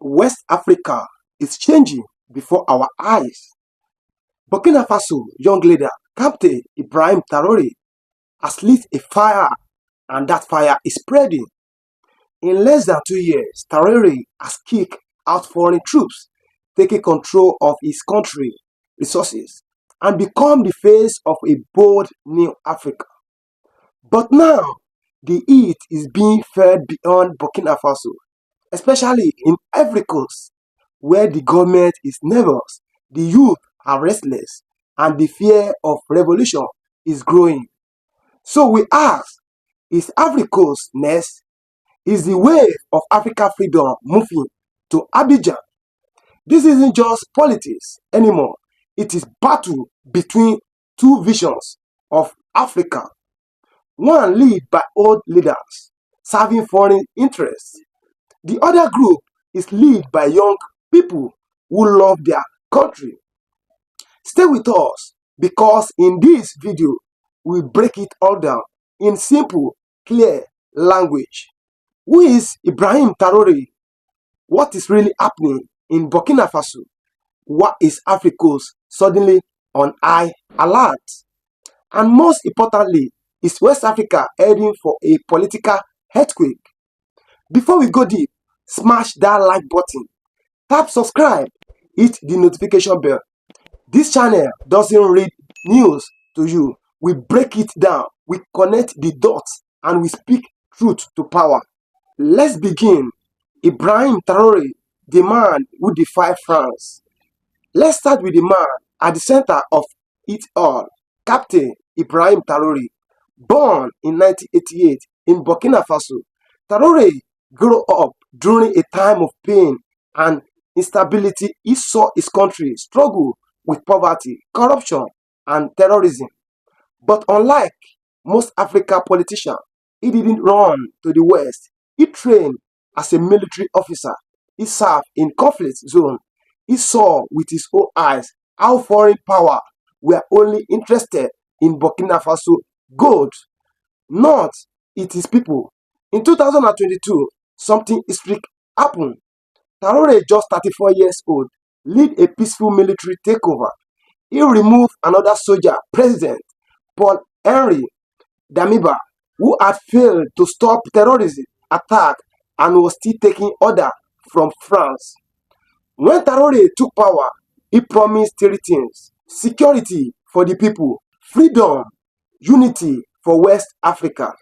West Africa is changing before our eyes. Burkina Faso young leader Captain Ibrahim Traoré has lit a fire, and that fire is spreading. In less than 2 years, Traoré has kicked out foreign troops, taking control of his country resources, and become the face of a bold new Africa. But now, the heat is being fed beyond Burkina Faso, especially in Ivory Coast, where the government is nervous, the youth are restless, and the fear of revolution is growing. So we ask, is Ivory Coast next? Is the wave of African freedom moving to Abidjan? This isn't just politics anymore. It is battle between two visions of Africa. One led by old leaders serving foreign interests. The other group is led by young people who love their country. Stay with us because in this video we break it all down in simple, clear language. Who is Ibrahim Traoré? What is really happening in Burkina Faso? What is Africa suddenly on high alert? And most importantly, is West Africa heading for a political earthquake? Before we go deep, smash that like button, tap subscribe, hit the notification bell. This channel doesn't read news to you. We break it down, we connect the dots, and we speak truth to power. Let's begin. Ibrahim Traoré, the man who defied France. Let's start with the man at the center of it all, Captain Ibrahim Traoré. Born in 1988 in Burkina Faso, Traoré grew up during a time of pain and instability. He saw his country struggle with poverty, corruption, and terrorism. But unlike most African politicians, he didn't run to the West. He trained as a military officer. He served in conflict zone. He saw with his own eyes how foreign power were only interested in Burkina Faso gold, not its people. In 2022, something historic happened. Traoré, just 34 years old, led a peaceful military takeover. He removed another soldier, President Paul-Henri Damiba, who had failed to stop terrorism attack and was still taking order from France. When Traoré took power, he promised three things: security for the people, freedom, unity for West Africa.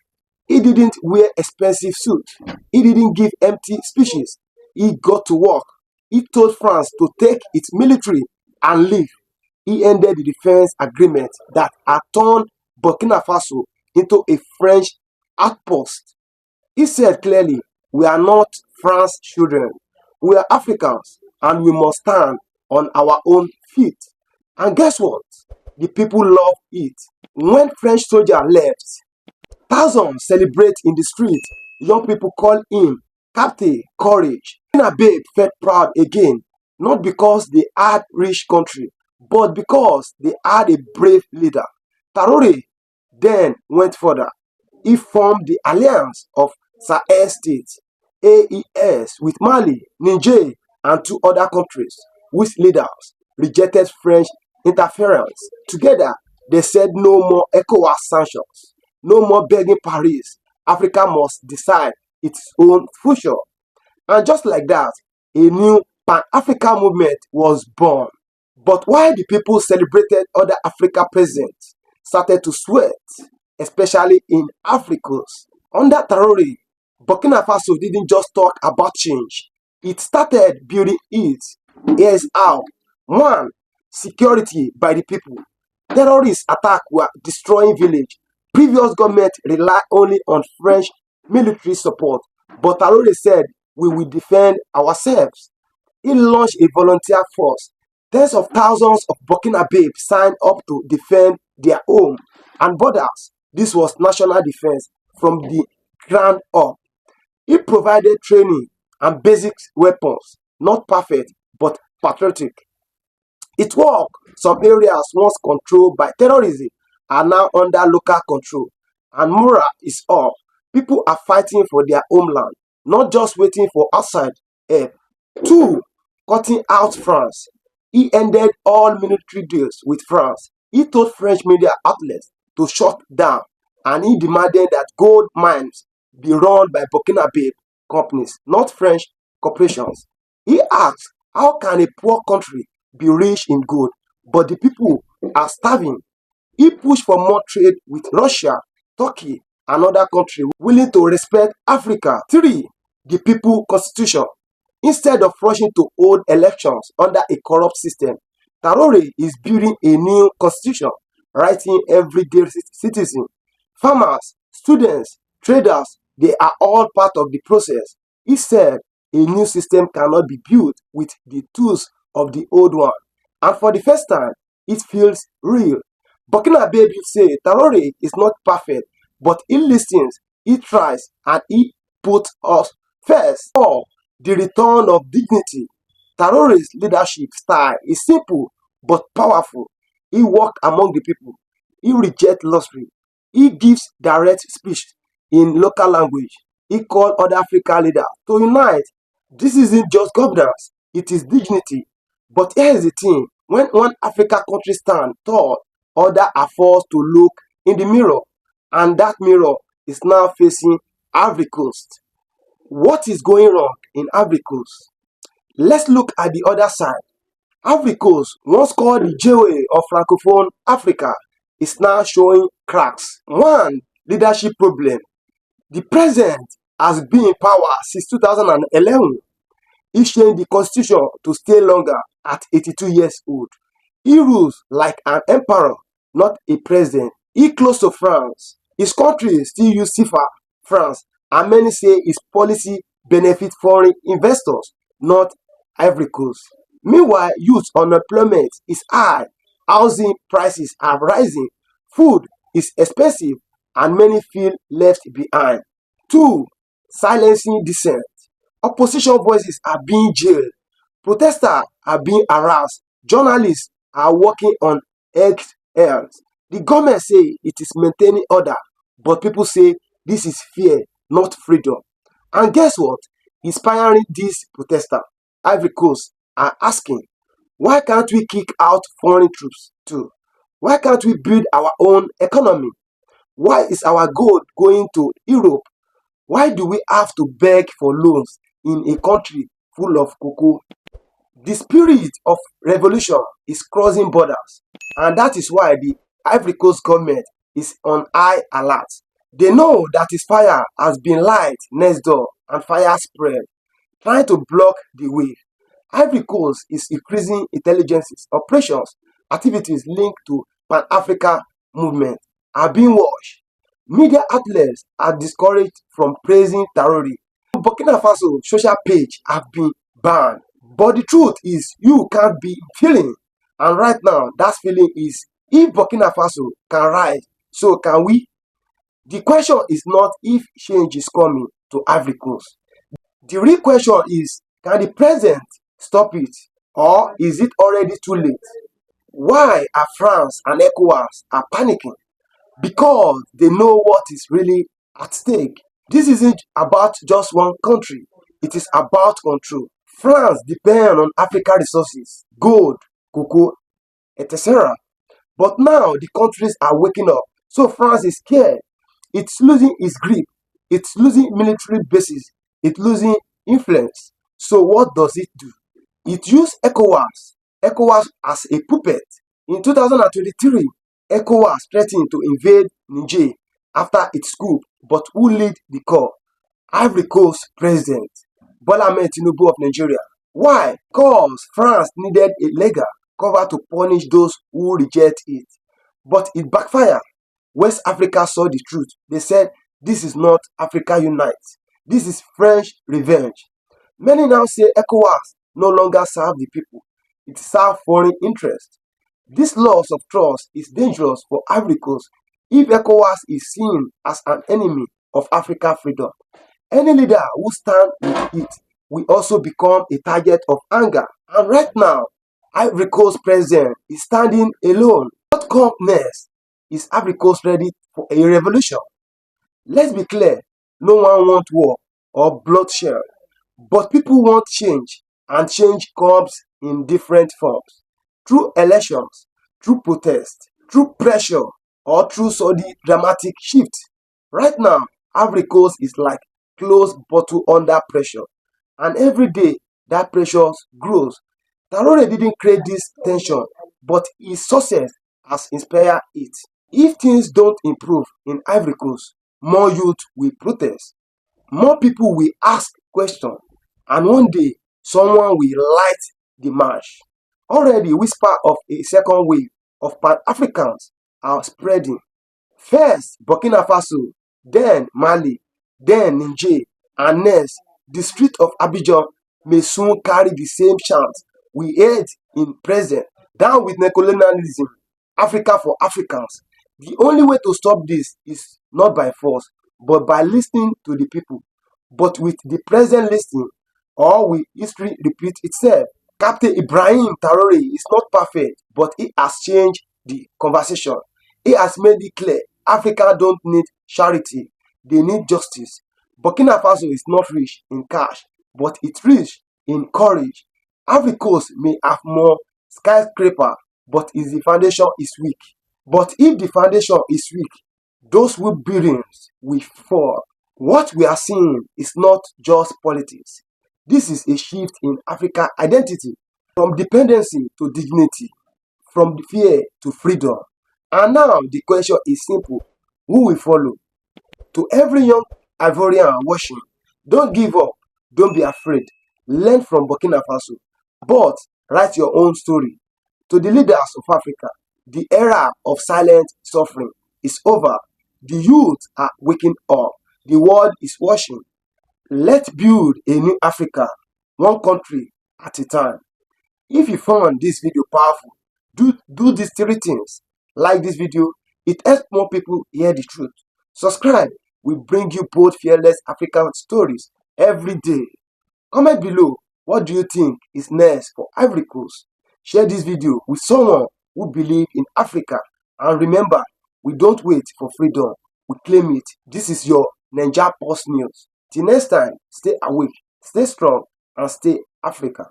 He didn't wear expensive suits. He didn't give empty speeches. He got to work. He told France to take its military and leave. He ended the defense agreement that had turned Burkina Faso into a French outpost. He said clearly, we are not France's children. We are Africans and we must stand on our own feet. And guess what? The people love it. When French soldiers left, thousands celebrate in the street. Young people call him Captain Courage. Burkina Babe felt proud again, not because they had rich country, but because they had a brave leader. Traoré then went further. He formed the Alliance of Sahel States, AES, with Mali, Niger, and two other countries, whose leaders rejected French interference. Together, they said no more ECOWAS sanctions, no more begging Paris. Africa must decide its own future. And just like that, a new Pan-African movement was born. But while the people celebrated, other African presidents started to sweat, especially in Africa. Under Traoré, Burkina Faso didn't just talk about change, it started building it. Here's how. 1. Security by the people. Terrorist attacks were destroying villages. Previous government relied only on French military support, but Traoré said, we will defend ourselves. He launched a volunteer force. Tens of thousands of Burkina Babes signed up to defend their home and borders. This was national defense from the ground up. He provided training and basic weapons, not perfect, but patriotic. It worked. Some areas once controlled by terrorism are now under local control, and morale is up. People are fighting for their homeland, not just waiting for outside help. 2. Cutting out France. He ended all military deals with France. He told French media outlets to shut down, and he demanded that gold mines be run by Burkinabe companies, not French corporations. He asked, how can a poor country be rich in gold, but the people are starving? He pushed for more trade with Russia, Turkey, and other countries willing to respect Africa. 3. The People Constitution. Instead of rushing to hold elections under a corrupt system, Traoré is building a new constitution, writing everyday citizen. Farmers, students, traders, they are all part of the process. He said a new system cannot be built with the tools of the old one. And for the first time, it feels real. Burkina Faso say Traoré is not perfect, but he listens, he tries, and he puts us first. 4. The return of dignity. Traoré's leadership style is simple but powerful. He walks among the people. He rejects luxury. He gives direct speech in local language. He calls other African leaders to unite. This isn't just governance, it is dignity. But here's the thing, when one African country stands tall, others are forced to look in the mirror, and that mirror is now facing Ivory Coast. What is going wrong in Ivory Coast? Let's look at the other side. Ivory Coast, once called the jewel of Francophone Africa, is now showing cracks. 1. Leadership problem. The president has been in power since 2011. He changed the constitution to stay longer at 82 years old. He rules like an emperor, not a president. He close to France. His country still use CFA, France, and many say his policy benefit foreign investors, not Ivory Coast. Meanwhile, youth unemployment is high, housing prices are rising, food is expensive, and many feel left behind. 2. Silencing dissent. Opposition voices are being jailed, protesters are being harassed, journalists are working on eggshells. The government say it is maintaining order, but people say this is fear, not freedom. And guess what? Inspiring these protesters, Ivory Coast are asking, why can't we kick out foreign troops too? Why can't we build our own economy? Why is our gold going to Europe? Why do we have to beg for loans in a country full of cocoa? The spirit of revolution is crossing borders, and that is why the Ivory Coast government is on high alert. They know that his fire has been light next door and fire spread, trying to block the way. Ivory Coast is increasing intelligence operations. Activities linked to Pan-Africa movement are being watched. Media outlets are discouraged from praising Traoré. Burkina Faso social page have been banned. But the truth is, you can't be feeling. And right now, that feeling is, if Burkina Faso can rise, so can we. The question is not if change is coming to Ivory Coast. The real question is, can the president stop it? Or is it already too late? Why are France and ECOWAS are panicking? Because they know what is really at stake. This isn't about just one country, it is about control. France depends on African resources, gold, cocoa, etc. But now the countries are waking up, so France is scared. It's losing its grip, it's losing military bases, it's losing influence. So what does it do? It used ECOWAS as a puppet. In 2023, ECOWAS threatened to invade Niger after its coup, but who lead the call? Ivory Coast President Bola Ahmed Tinubu of Nigeria. Why? Because France needed a legal cover to punish those who reject it. But it backfired. West Africa saw the truth. They said, this is not Africa Unite. This is French revenge. Many now say ECOWAS no longer serve the people. It serves foreign interests. This loss of trust is dangerous for Ivory Coast if ECOWAS is seen as an enemy of African freedom. Any leader who stands with it will also become a target of anger. And right now, Ivory Coast president is standing alone. What comes next? Is Ivory Coast ready for a revolution? Let's be clear, no one wants war or bloodshed, but people want change, and change comes in different forms. Through elections, through protest, through pressure, or through sudden dramatic shift. Right now, Ivory Coast is like closed bottle under pressure. And every day that pressure grows. Traoré didn't create this tension, but his success has inspired it. If things don't improve in Ivory Coast, more youth will protest, more people will ask questions, and one day someone will light the match. Already, whispers of a second wave of Pan-Africans are spreading. First Burkina Faso, then Mali, then Niger, and next the streets of Abidjan may soon carry the same chant we heard in present. Down with neocolonialism, Africa for Africans. The only way to stop this is not by force, but by listening to the people. But with the present listening, or will history repeat itself? Captain Ibrahim Traoré is not perfect, but he has changed the conversation. He has made it clear Africa don't need charity, they need justice. Burkina Faso is not rich in cash, but it's rich in courage. Ivory Coast may have more skyscraper, but if the foundation is weak. But if the foundation is weak, those who buildings will fall. What we are seeing is not just politics. This is a shift in African identity, from dependency to dignity, from fear to freedom. And now the question is simple: who will follow? To every young Ivorian watching, don't give up, don't be afraid. Learn from Burkina Faso, but write your own story. To the leaders of Africa, the era of silent suffering is over. The youth are waking up. The world is watching. Let's build a new Africa, one country at a time. If you found this video powerful, do these three things. Like this video, it helps more people hear the truth. Subscribe, we bring you both fearless African stories every day. Comment below, what do you think is next for Ivory Coast? Share this video with someone who believes in Africa. And remember, we don't wait for freedom, we claim it. This is your Ninja Post News. Till next time, stay awake, stay strong, and stay Africa.